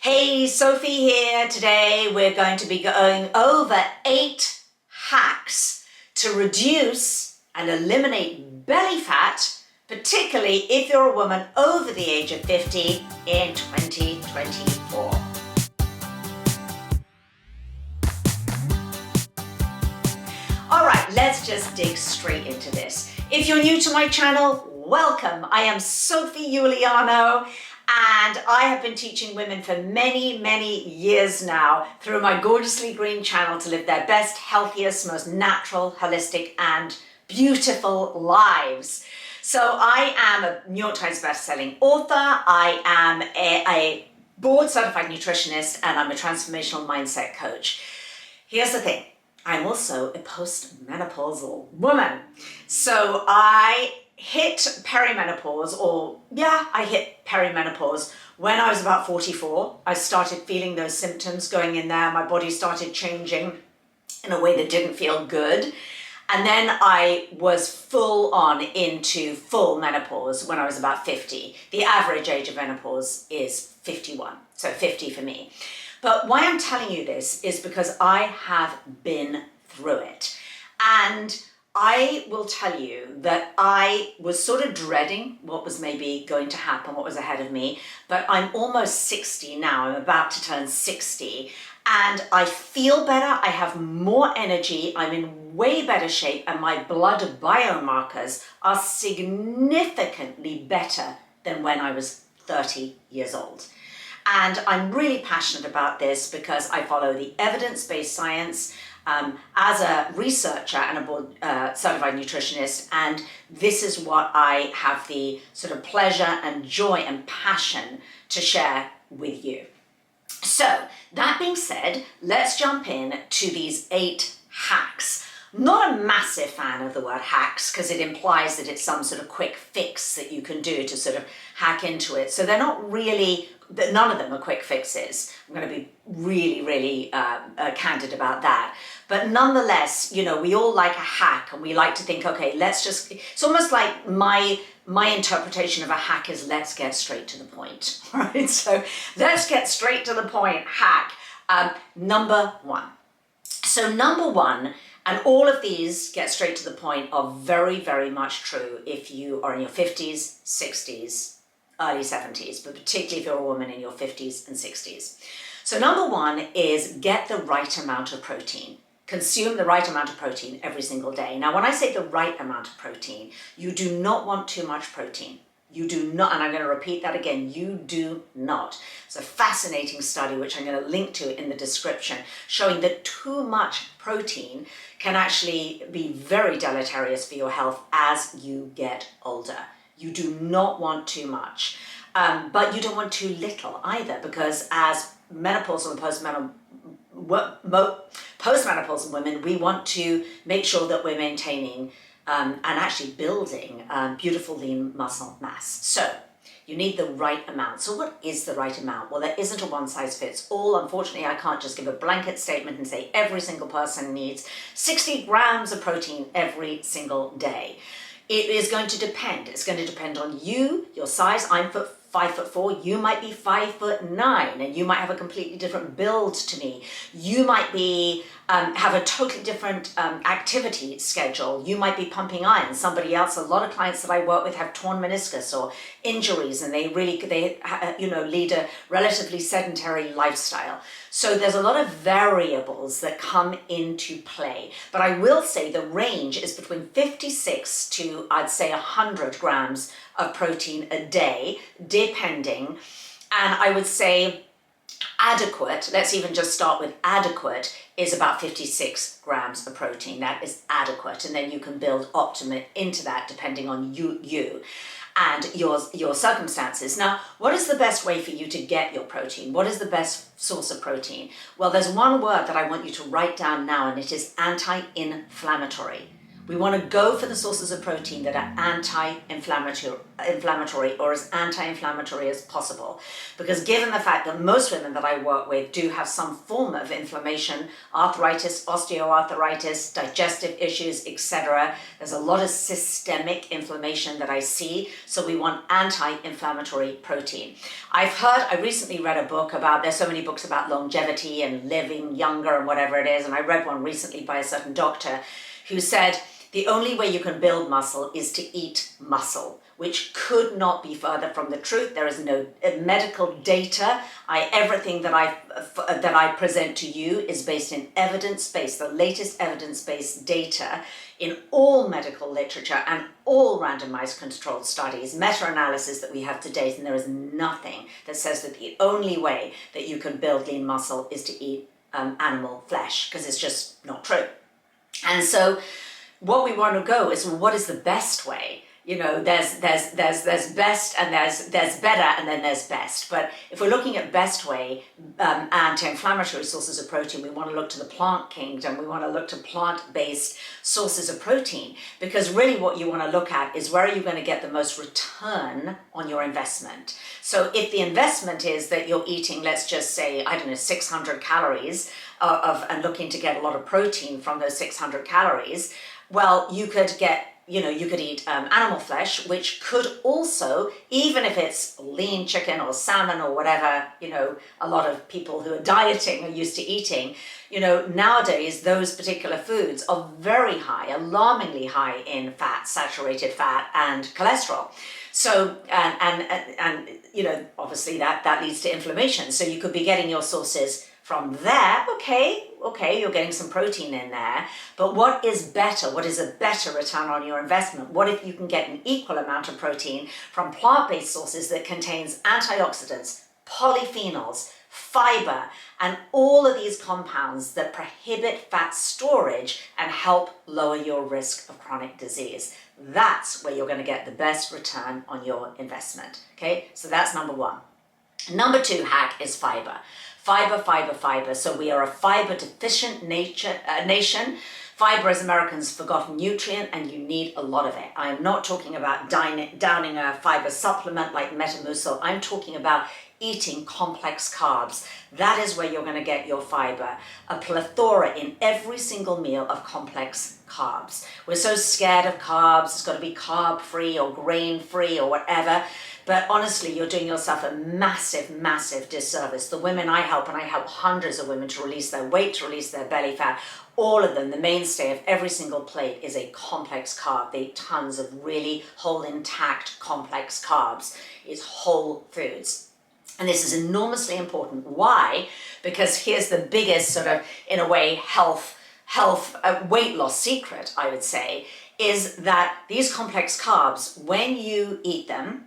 Hey, Sophie here. Today we're going to be going over 8 hacks to reduce and eliminate belly fat, particularly if you're a woman over the age of 50 in 2024. All right, let's just dig straight into this. If you're new to my channel, welcome. I am Sophie Giuliano, and I have been teaching women for many years now through my Gorgeously Green channel to live their best, healthiest, most natural, holistic, and beautiful lives. So I am a New York Times bestselling author. I am a board-certified nutritionist, and I'm a transformational mindset coach. Here's the thing. I'm also a post-menopausal woman. So I hit perimenopause, I hit perimenopause when I was about 44. I started feeling those symptoms going in there. My body started changing in a way that didn't feel good. And then I was full on into full menopause when I was about 50. The average age of menopause is 51, so 50 for me. But why I'm telling you this is because I have been through it. And I will tell you that I was sort of dreading what was maybe going to happen, what was ahead of me. But I'm almost 60 now. I'm about to turn 60. And I feel better. I have more energy. I'm in way better shape. And my blood biomarkers are significantly better than when I was 30 years old. And I'm really passionate about this because I follow the evidence-based science as a researcher and a board certified nutritionist, and this is what I have the sort of pleasure and joy and passion to share with you. So that being said, let's jump in to these 8 hacks. Not a massive fan of the word hacks because it implies that it's some sort of quick fix that you can do to sort of hack into it. So they're not really, none of them are quick fixes. I'm going to be really candid about that. But nonetheless, you know, we all like a hack and we like to think, okay, let's just, it's almost like my interpretation of a hack is let's get straight to the point, right? So let's get straight to the point, hack. Number 1. So number 1, and all of these get straight to the point are very much true if you are in your 50s, 60s, early 70s, but particularly if you're a woman in your 50s and 60s. So number 1 is get the right amount of protein. Consume the right amount of protein every single day. Now, when I say the right amount of protein, you do not want too much protein. You do not, and I'm going to repeat that again, you do not. It's a fascinating study, which I'm going to link to in the description, showing that too much protein can actually be very deleterious for your health as you get older. You do not want too much, but you don't want too little either, because as menopausal and postmenopausal women, we want to make sure that we're maintaining and actually building beautiful lean muscle mass. So you need the right amount. So what is the right amount? Well, there isn't a one size fits all. Unfortunately, I can't just give a blanket statement and say every single person needs 60 grams of protein every single day. It is going to depend. It's going to depend on you, your size. I'm 5'4", you might be 5'9", and you might have a completely different build to me. You might be have a totally different activity schedule. You might be pumping iron. Somebody else, a lot of clients that I work with have torn meniscus or injuries, and they lead a relatively sedentary lifestyle. So there's a lot of variables that come into play. But I will say the range is between 56 to, I'd say, 100 grams of protein a day, depending. And I would say adequate, let's even just start with adequate, is about 56 grams of protein. That is adequate. And then you can build optimum into that depending on you and your circumstances. Now, what is the best way for you to get your protein? What is the best source of protein? Well, there's one word that I want you to write down now, and it is anti-inflammatory. We want to go for the sources of protein that are anti-inflammatory or as anti-inflammatory as possible. Because given the fact that most women that I work with do have some form of inflammation, arthritis, osteoarthritis, digestive issues, etc., there's a lot of systemic inflammation that I see, so we want anti-inflammatory protein. I recently read a book about, there's so many books about longevity and living younger and whatever it is, and I read one recently by a certain doctor who said, the only way you can build muscle is to eat muscle, which could not be further from the truth. There is no medical data. Everything that I present to you is based in evidence-based, the latest evidence-based data in all medical literature and all randomized controlled studies, meta-analysis that we have to date, and there is nothing that says that the only way that you can build lean muscle is to eat animal flesh, because it's just not true. And so what we want to go is, well, what is the best way? You know, there's best and there's better and then there's best. But if we're looking at best way, anti-inflammatory sources of protein, we want to look to the plant kingdom. We want to look to plant-based sources of protein, because really what you want to look at is where are you going to get the most return on your investment. So if the investment is that you're eating, let's just say, I don't know, 600 calories and looking to get a lot of protein from those 600 calories, well, you could eat animal flesh, which could also, even if it's lean chicken or salmon or whatever, a lot of people who are dieting are used to eating, nowadays those particular foods are very high, alarmingly high in fat, saturated fat and cholesterol. So, and obviously that leads to inflammation. So you could be getting your sources from there. Okay, you're getting some protein in there, but what is better? What is a better return on your investment? What if you can get an equal amount of protein from plant-based sources that contains antioxidants, polyphenols, fiber, and all of these compounds that prohibit fat storage and help lower your risk of chronic disease? That's where you're going to get the best return on your investment. Okay, so that's number one. Number two hack is fiber. Fiber. So we are a fiber deficient nation. Fiber is Americans' forgotten nutrient, and you need a lot of it. I am not talking about downing a fiber supplement like Metamucil. I'm talking about eating complex carbs. That is where you're going to get your fiber. A plethora in every single meal of complex carbs. We're so scared of carbs. It's got to be carb-free or grain-free or whatever. But honestly, you're doing yourself a massive, massive disservice. The women I help, and I help hundreds of women to release their weight, to release their belly fat, all of them, the mainstay of every single plate is a complex carb. They eat tons of really whole, intact, complex carbs. It's whole foods. And this is enormously important. Why? Because here's the biggest sort of, in a way, health weight loss secret, I would say, is that these complex carbs, when you eat them,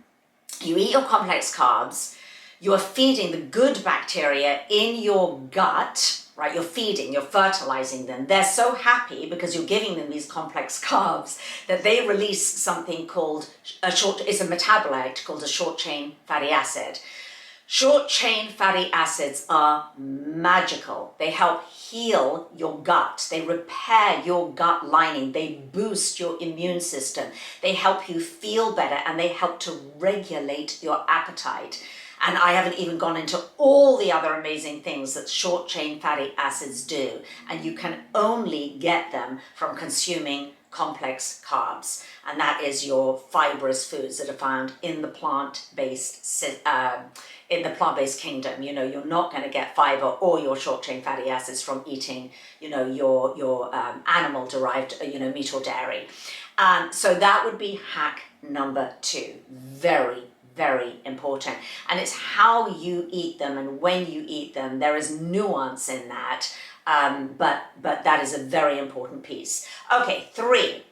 you eat your complex carbs, you're feeding the good bacteria in your gut, right? You're fertilizing them. They're so happy because you're giving them these complex carbs that they release something called it's a metabolite called a short chain fatty acid. Short chain fatty acids are magical. They help heal your gut. They repair your gut lining. They boost your immune system. They help you feel better, and they help to regulate your appetite. And I haven't even gone into all the other amazing things that short chain fatty acids do. And you can only get them from consuming complex carbs. And that is your fibrous foods that are found in the plant-based kingdom. You're not going to get fiber or your short-chain fatty acids from eating, your animal-derived, meat or dairy. So that would be hack number two. Very, very important. And it's how you eat them and when you eat them. There is nuance in that, but that is a very important piece. Okay, 3,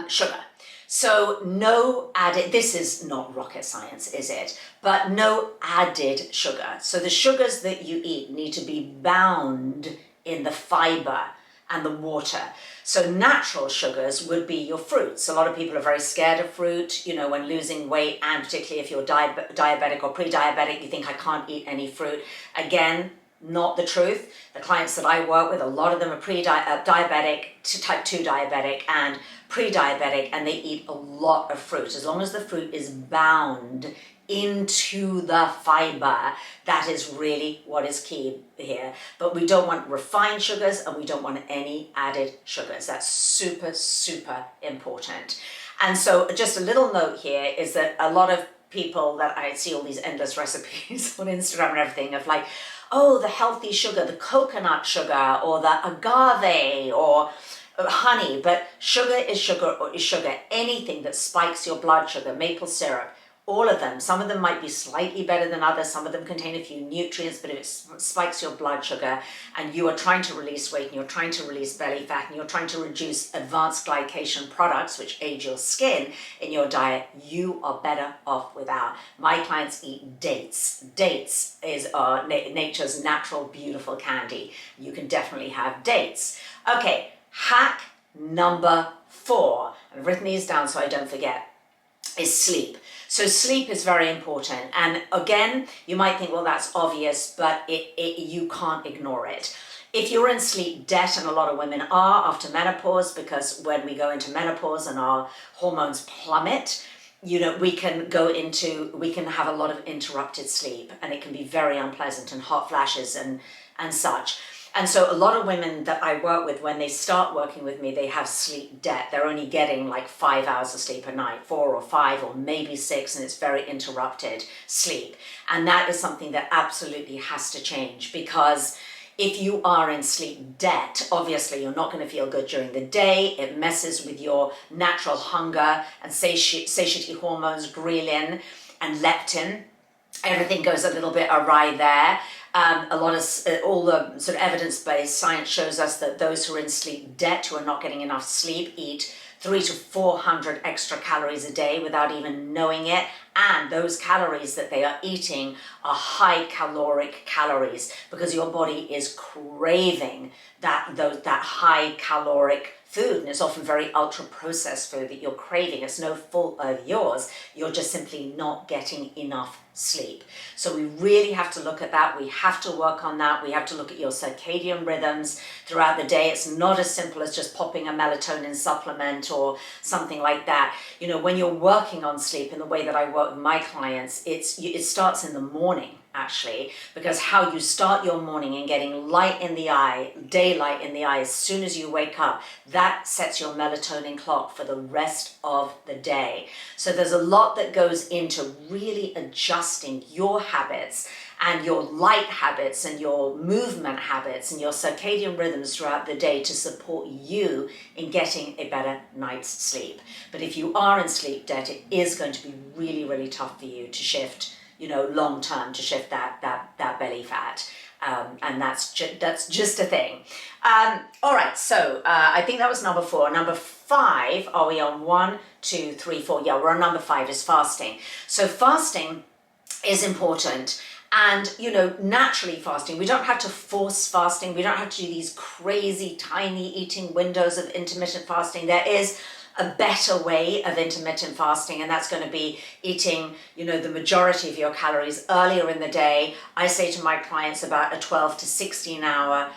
sugar. So no added, this is not rocket science, is it? But no added sugar. So the sugars that you eat need to be bound in the fiber and the water. So natural sugars would be your fruits. A lot of people are very scared of fruit, when losing weight, and particularly if you're diabetic or pre-diabetic, you think I can't eat any fruit. Again, not the truth. The clients that I work with, a lot of them are diabetic, type 2 diabetic and pre-diabetic, and they eat a lot of fruit. As long as the fruit is bound into the fiber, that is really what is key here. But we don't want refined sugars and we don't want any added sugars. That's super, super important. And so just a little note here is that a lot of people that I see all these endless recipes on Instagram and everything of like, oh, the healthy sugar, the coconut sugar or the agave or honey, but sugar is sugar or is sugar. Anything that spikes your blood sugar, maple syrup, all of them. Some of them might be slightly better than others. Some of them contain a few nutrients, but if it spikes your blood sugar and you are trying to release weight and you're trying to release belly fat and you're trying to reduce advanced glycation products, which age your skin in your diet, you are better off without. My clients eat dates. Dates is nature's natural, beautiful candy. You can definitely have dates. Okay, hack number 4. I've written these down so I don't forget, is sleep. So sleep is very important. And again, you might think, well, that's obvious, but you can't ignore it. If you're in sleep debt, and a lot of women are after menopause, because when we go into menopause and our hormones plummet, we can have a lot of interrupted sleep, and it can be very unpleasant and hot flashes and such. And so a lot of women that I work with, when they start working with me, they have sleep debt. They're only getting like 5 hours of sleep a night, 4 or 5 or maybe 6, and it's very interrupted sleep. And that is something that absolutely has to change, because if you are in sleep debt, obviously you're not going to feel good during the day. It messes with your natural hunger and satiety hormones, ghrelin and leptin. Everything goes a little bit awry there. All the sort of evidence-based science shows us that those who are in sleep debt, who are not getting enough sleep, eat 300 to 400 extra calories a day without even knowing it. And those calories that they are eating are high caloric calories, because your body is craving that high caloric food, and it's often very ultra processed food that you're craving. It's no fault of yours. You're just simply not getting enough sleep. So we really have to look at that. We have to work on that. We have to look at your circadian rhythms throughout the day. It's not as simple as just popping a melatonin supplement or something like that. When you're working on sleep in the way that I work with my clients, it starts in the morning, actually, because how you start your morning and getting light in the eye, daylight in the eye as soon as you wake up, that sets your melatonin clock for the rest of the day. So there's a lot that goes into really adjusting your habits and your light habits and your movement habits and your circadian rhythms throughout the day to support you in getting a better night's sleep. But if you are in sleep debt, it is going to be really, really tough for you to shift, long term, to shift that belly fat. And that's just a thing. All right, so I think that was number 4. Number 5, are we on 1, 2, 3, 4? Yeah, we're on number 5, is fasting. So fasting is important. And, naturally fasting, we don't have to force fasting. We don't have to do these crazy tiny eating windows of intermittent fasting. There is a better way of intermittent fasting, and that's going to be eating, the majority of your calories earlier in the day. I say to my clients about a 12 to 16 hour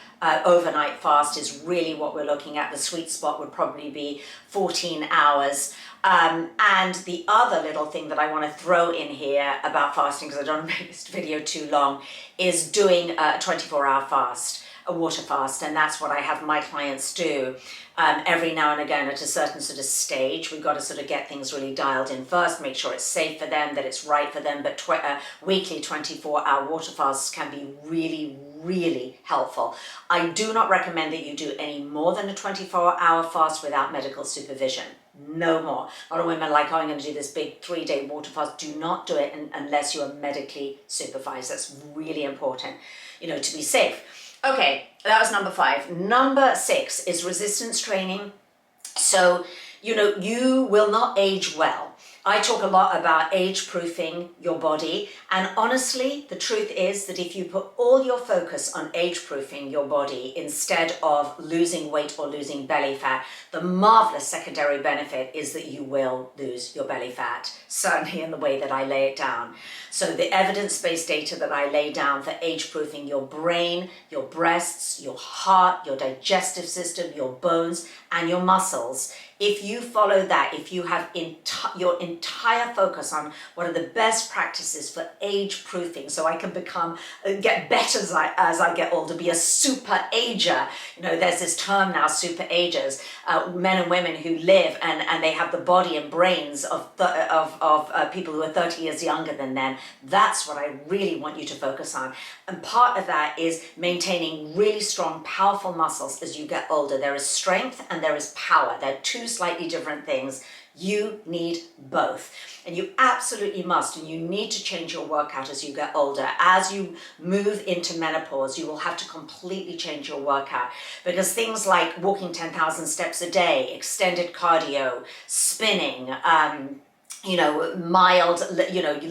overnight fast is really what we're looking at. The sweet spot would probably be 14 hours. And the other little thing that I want to throw in here about fasting, because I don't want to make this video too long, is doing a 24-hour fast, a water fast. And that's what I have my clients do every now and again at a certain sort of stage. We've got to sort of get things really dialed in first, make sure it's safe for them, that it's right for them. But weekly 24-hour water fasts can be really, really helpful. I do not recommend that you do any more than a 24-hour fast without medical supervision. No more. A lot of women are like, I'm going to do this big 3-day water fast. Do not do it unless you are medically supervised. That's really important, to be safe. Okay, that was number 5. Number 6 is resistance training. So, you will not age well I talk a lot about age-proofing your body, and honestly, the truth is that if you put all your focus on age-proofing your body instead of losing weight or losing belly fat, the marvelous secondary benefit is that you will lose your belly fat, certainly in the way that I lay it down. So the evidence-based data that I lay down for age-proofing your brain, your breasts, your heart, your digestive system, your bones, and your muscles, if you follow that, if you have your entire focus on what are the best practices for age-proofing, so I can get better as I get older, be a super ager. You know, there's this term now, super agers, men and women who live and they have the body and brains of people who are 30 years younger than them. That's what I really want you to focus on. And part of that is maintaining really strong, powerful muscles as you get older. There is strength and there is power. They're two slightly different things. You need both. And you absolutely must, and you need to change your workout as you get older. As you move into menopause, you will have to completely change your workout, because things like walking 10,000 steps a day, extended cardio, spinning, mild,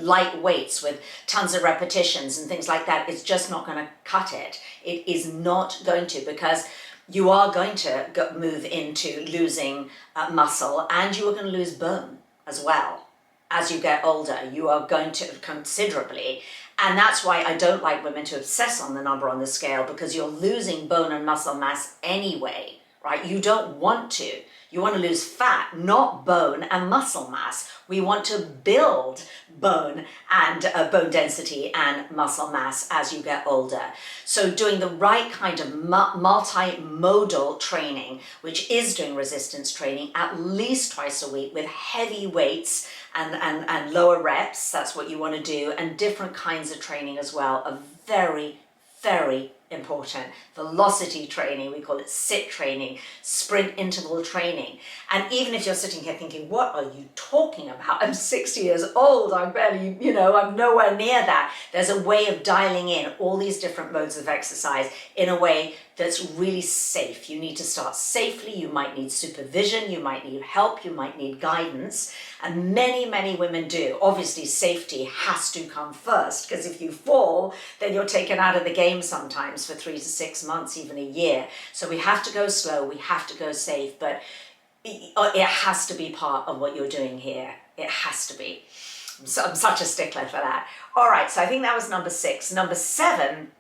light weights with tons of repetitions and things like that, it's just not going to cut it. It is not going to, because you are going to move into losing muscle, and you are going to lose bone as well. As you get older, you are going to considerably. And that's why I don't like women to obsess on the number on the scale, because you're losing bone and muscle mass anyway, right? You don't want to. You want to lose fat, not bone and muscle mass. We want to build bone and bone density and muscle mass as you get older. So doing the right kind of multimodal training, which is doing resistance training at least twice a week with heavy weights and lower reps, that's what you want to do, and different kinds of training as well are very, very important. Velocity training, we call it sit training, sprint interval training. And even if you're sitting here thinking, what are you talking about? I'm 60 years old, I'm barely, I'm nowhere near that. There's a way of dialing in all these different modes of exercise in a way that's really safe. You need to start safely. You might need supervision, you might need help, you might need guidance. And many, many women do. Obviously, safety has to come first, because if you fall, then you're taken out of the game sometimes for 3 to 6 months, even a year. So we have to go slow, we have to go safe, but it has to be part of what you're doing here. It has to be. So I'm such a stickler for that. All right, so I think that was number 6. Number 7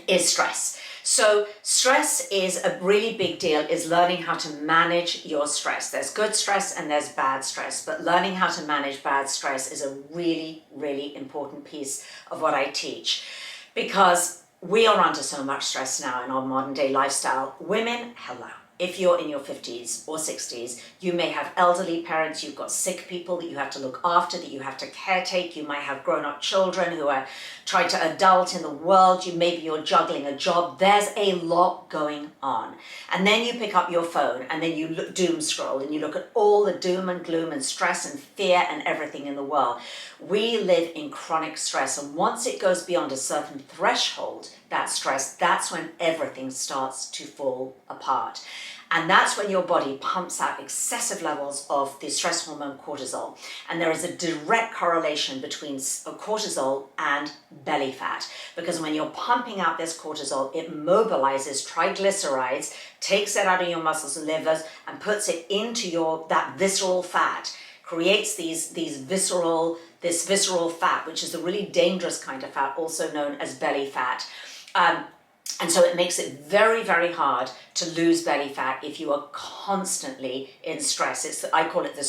is stress. So stress is a really big deal, is learning how to manage your stress. There's good stress and there's bad stress, but learning how to manage bad stress is a really, really important piece of what I teach, because we are under so much stress now in our modern day lifestyle. Women, hello. If you're in your 50s or 60s, you may have elderly parents, you've got sick people that you have to look after, that you have to caretake, you might have grown-up children who are trying to adult in the world, maybe you're juggling a job. There's a lot going on. And then you pick up your phone and then you doom scroll and you look at all the doom and gloom and stress and fear and everything in the world. We live in chronic stress, and once it goes beyond a certain threshold, that stress, that's when everything starts to fall apart. And that's when your body pumps out excessive levels of the stress hormone cortisol. And there is a direct correlation between cortisol and belly fat, because when you're pumping out this cortisol, it mobilizes triglycerides, takes it out of your muscles and livers, and puts it into that visceral fat, creates this visceral fat, which is a really dangerous kind of fat, also known as belly fat. And so it makes it very, very hard to lose belly fat if you are constantly in stress. I call it the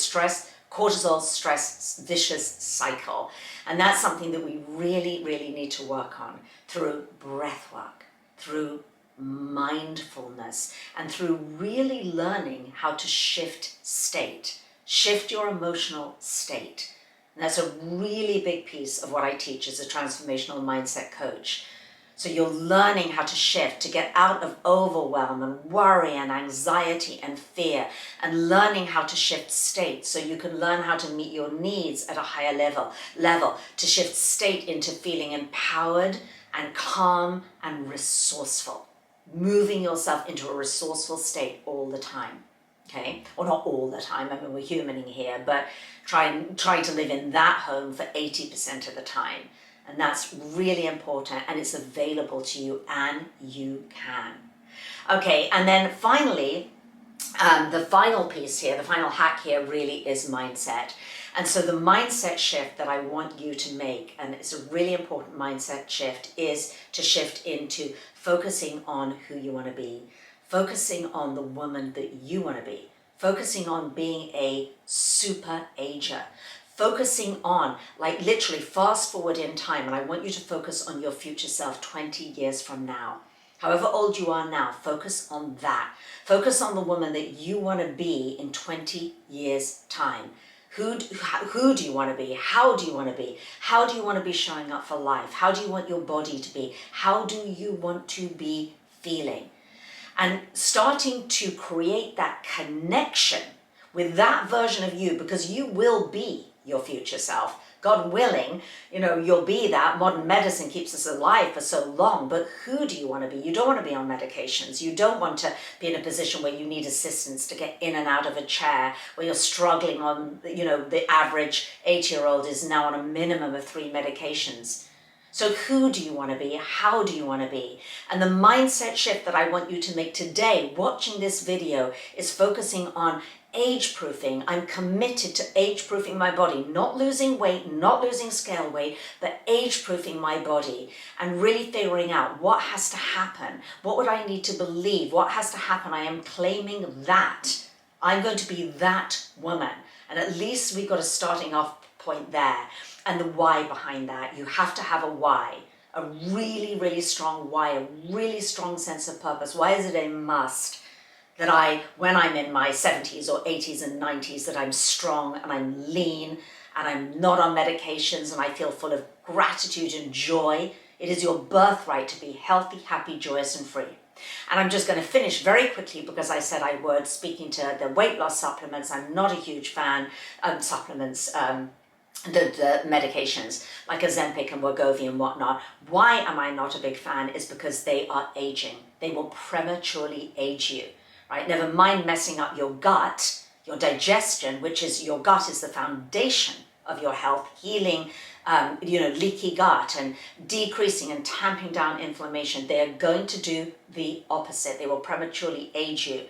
cortisol stress vicious cycle. And that's something that we really, really need to work on through breath work, through mindfulness, and through really learning how to shift state, shift your emotional state. And that's a really big piece of what I teach as a transformational mindset coach. So you're learning how to shift, to get out of overwhelm and worry and anxiety and fear, and learning how to shift state so you can learn how to meet your needs at a higher level, to shift state into feeling empowered and calm and resourceful, moving yourself into a resourceful state all the time. okay? Or not all the time, I mean, we're humaning here, but try to live in that home for 80% of the time. And that's really important, and it's available to you, and you can. Okay, and then finally, the final piece here, the final hack here really is mindset. And so the mindset shift that I want you to make, and it's a really important mindset shift, is to shift into focusing on who you want to be, focusing on the woman that you want to be, focusing on being a super ager, focusing on, like, literally fast forward in time, and I want you to focus on your future self 20 years from now. However old you are now, focus on that. Focus on the woman that you want to be in 20 years' time. Who do you want to be? How do you want to be? How do you want to be showing up for life? How do you want your body to be? How do you want to be feeling? And starting to create that connection with that version of you, because you will be your future self. God willing, you'll be that. Modern medicine keeps us alive for so long, but who do you want to be? You don't want to be on medications. You don't want to be in a position where you need assistance to get in and out of a chair, where you're struggling on, the average 8-year-old is now on a minimum of 3 medications. So who do you want to be? How do you want to be? And the mindset shift that I want you to make today, watching this video, is focusing on age-proofing. I'm committed to age-proofing my body, not losing weight, not losing scale weight, but age-proofing my body and really figuring out what has to happen. What would I need to believe? What has to happen? I am claiming that. I'm going to be that woman. And at least we got a starting off point there. And the why behind that. You have to have a why. A really, really strong why, a really strong sense of purpose. Why is it a must that when I'm in my 70s or 80s and 90s, that I'm strong and I'm lean and I'm not on medications and I feel full of gratitude and joy? It is your birthright to be healthy, happy, joyous, and free. And I'm just going to finish very quickly because I said I would, speaking to the weight loss supplements. I'm not a huge fan of supplements, the medications like Ozempic and Wegovy and whatnot. Why am I not a big fan? Is because they are aging. They will prematurely age you. Right? Never mind messing up your gut, your digestion, which is, your gut is the foundation of your health, healing, leaky gut and decreasing and tamping down inflammation. They are going to do the opposite. They will prematurely age you.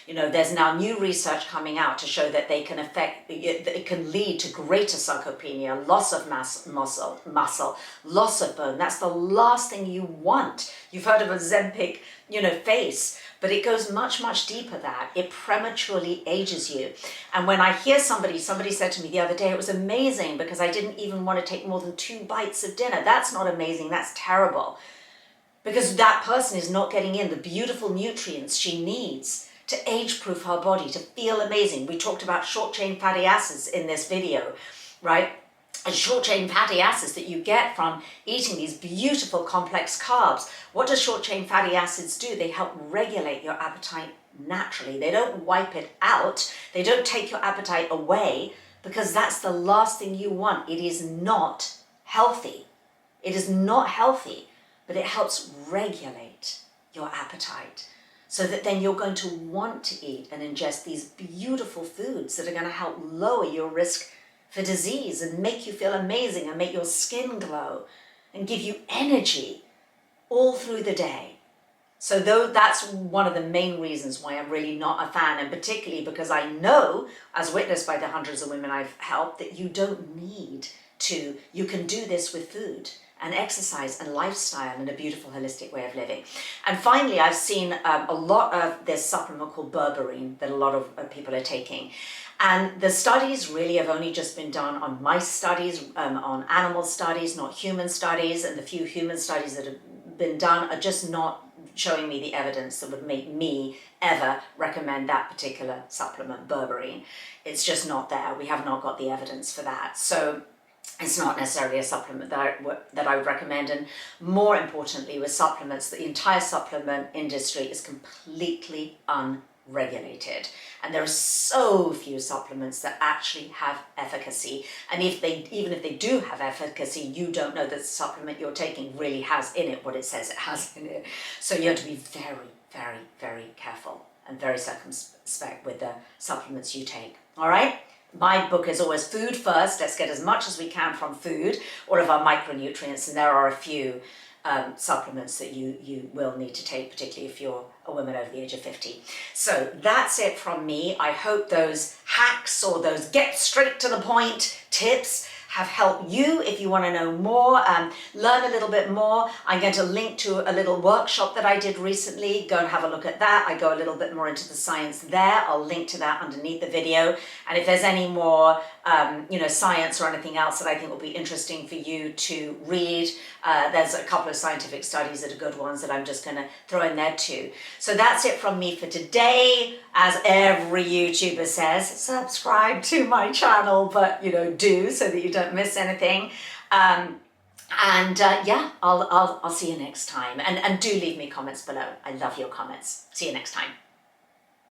There's now new research coming out to show that it can lead to greater sarcopenia, loss of muscle, loss of bone. That's the last thing you want. You've heard of Ozempic, face, but it goes much, much deeper that. It prematurely ages you. And when I hear somebody said to me the other day, it was amazing because I didn't even want to take more than 2 bites of dinner. That's not amazing, that's terrible. Because that person is not getting in the beautiful nutrients she needs to age-proof her body, to feel amazing. We talked about short-chain fatty acids in this video, right? And short-chain fatty acids that you get from eating these beautiful complex carbs. What do short-chain fatty acids do? They help regulate your appetite naturally. They don't wipe it out. They don't take your appetite away, because that's the last thing you want. It is not healthy. It is not healthy, but it helps regulate your appetite, so that then you're going to want to eat and ingest these beautiful foods that are going to help lower your risk for disease and make you feel amazing and make your skin glow and give you energy all through the day. So that's one of the main reasons why I'm really not a fan, and particularly because I know, as witnessed by the hundreds of women I've helped, that you don't need to. You can do this with food and exercise and lifestyle and a beautiful holistic way of living. And finally, I've seen a lot of this supplement called berberine that a lot of people are taking. And the studies really have only just been done on mice studies, on animal studies, not human studies. And the few human studies that have been done are just not showing me the evidence that would make me ever recommend that particular supplement, berberine. It's just not there. We have not got the evidence for that. So it's not necessarily a supplement that I would recommend. And more importantly, with supplements, the entire supplement industry is completely unregulated. And there are so few supplements that actually have efficacy. And even if they do have efficacy, you don't know that the supplement you're taking really has in it what it says it has in it. So you have to be very, very, very careful and very circumspect with the supplements you take. All right? My book is always food first. Let's get as much as we can from food, all of our micronutrients, and there are a few supplements that you will need to take, particularly if you're a woman over the age of 50. So that's it from me. I hope those hacks or those get straight to the point tips have helped you. If you want to know more, learn a little bit more, I'm going to link to a little workshop that I did recently. Go and have a look at that. I go a little bit more into the science there. I'll link to that underneath the video. And if there's any more science or anything else that I think will be interesting for you to read, there's a couple of scientific studies that are good ones that I'm just going to throw in there too. So that's it from me for today. As every YouTuber says, subscribe to my channel, but do, so that you don't miss anything. Yeah, I'll see you next time. And do leave me comments below. I love your comments. See you next time.